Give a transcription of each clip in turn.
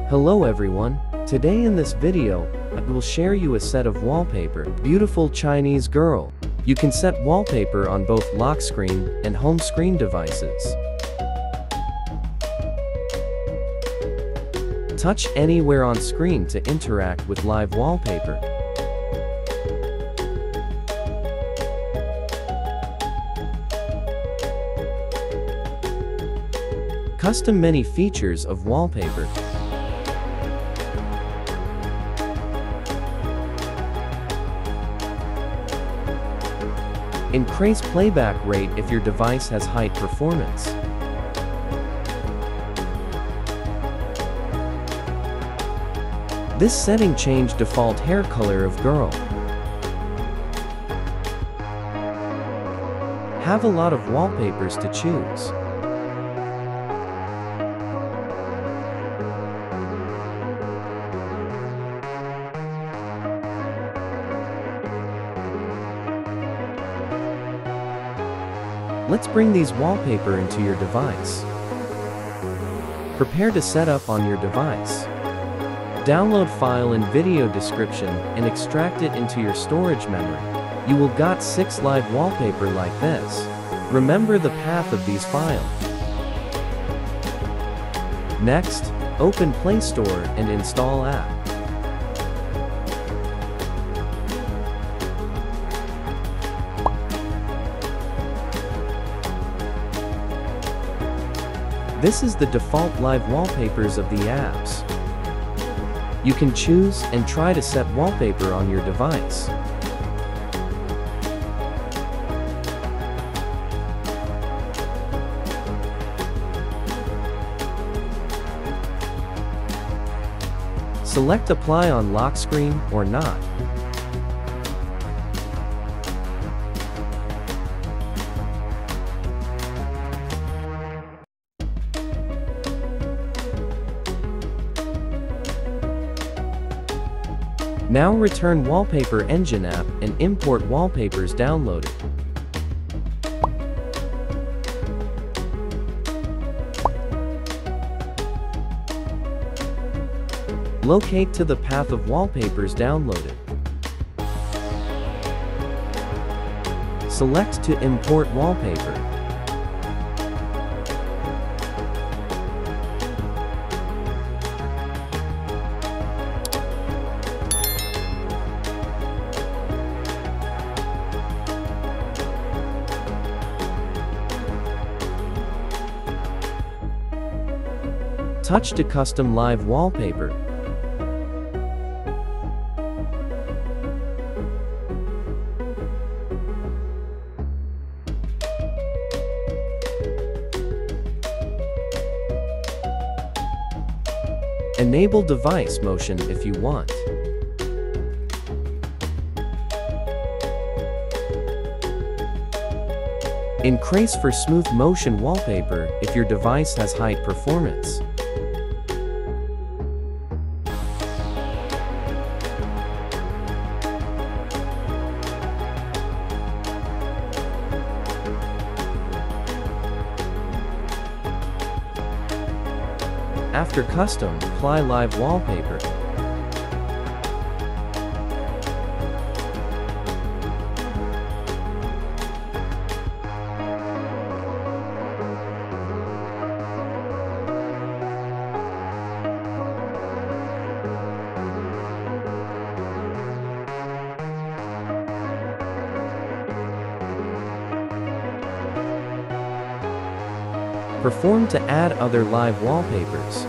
Hello everyone, today in this video, I will share you a set of wallpaper, beautiful Chinese girl. You can set wallpaper on both lock screen and home screen devices. Touch anywhere on screen to interact with live wallpaper. Custom many features of wallpaper. Increase playback rate if your device has high performance. This setting change default hair color of girl. Have a lot of wallpapers to choose. Let's bring these wallpaper into your device. Prepare to set up on your device. Download file in video description and extract it into your storage memory. You will got 6 live wallpaper like this. Remember the path of these files. Next, open Play Store and install app. This is the default live wallpapers of the apps. You can choose and try to set wallpaper on your device. Select apply on lock screen or not. Now return Wallpaper Engine app and import wallpapers downloaded. Locate to the path of wallpapers downloaded. Select to import wallpaper. Touch to custom live wallpaper. Enable device motion if you want. Increase for smooth motion wallpaper if your device has high performance. After custom, apply live wallpaper. Perform to add other live wallpapers.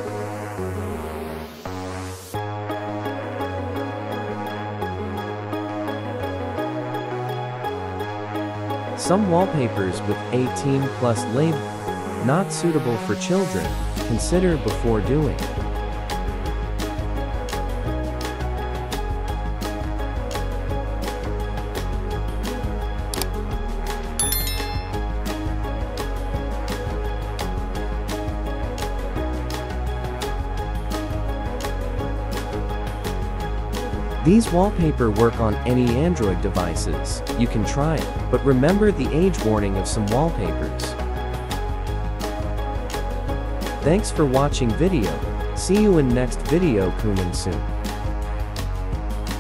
Some wallpapers with 18+ label, not suitable for children, consider before doing. These wallpaper work on any Android devices. You can try it, but remember the age warning of some wallpapers. Thanks for watching video. See you in next video coming soon.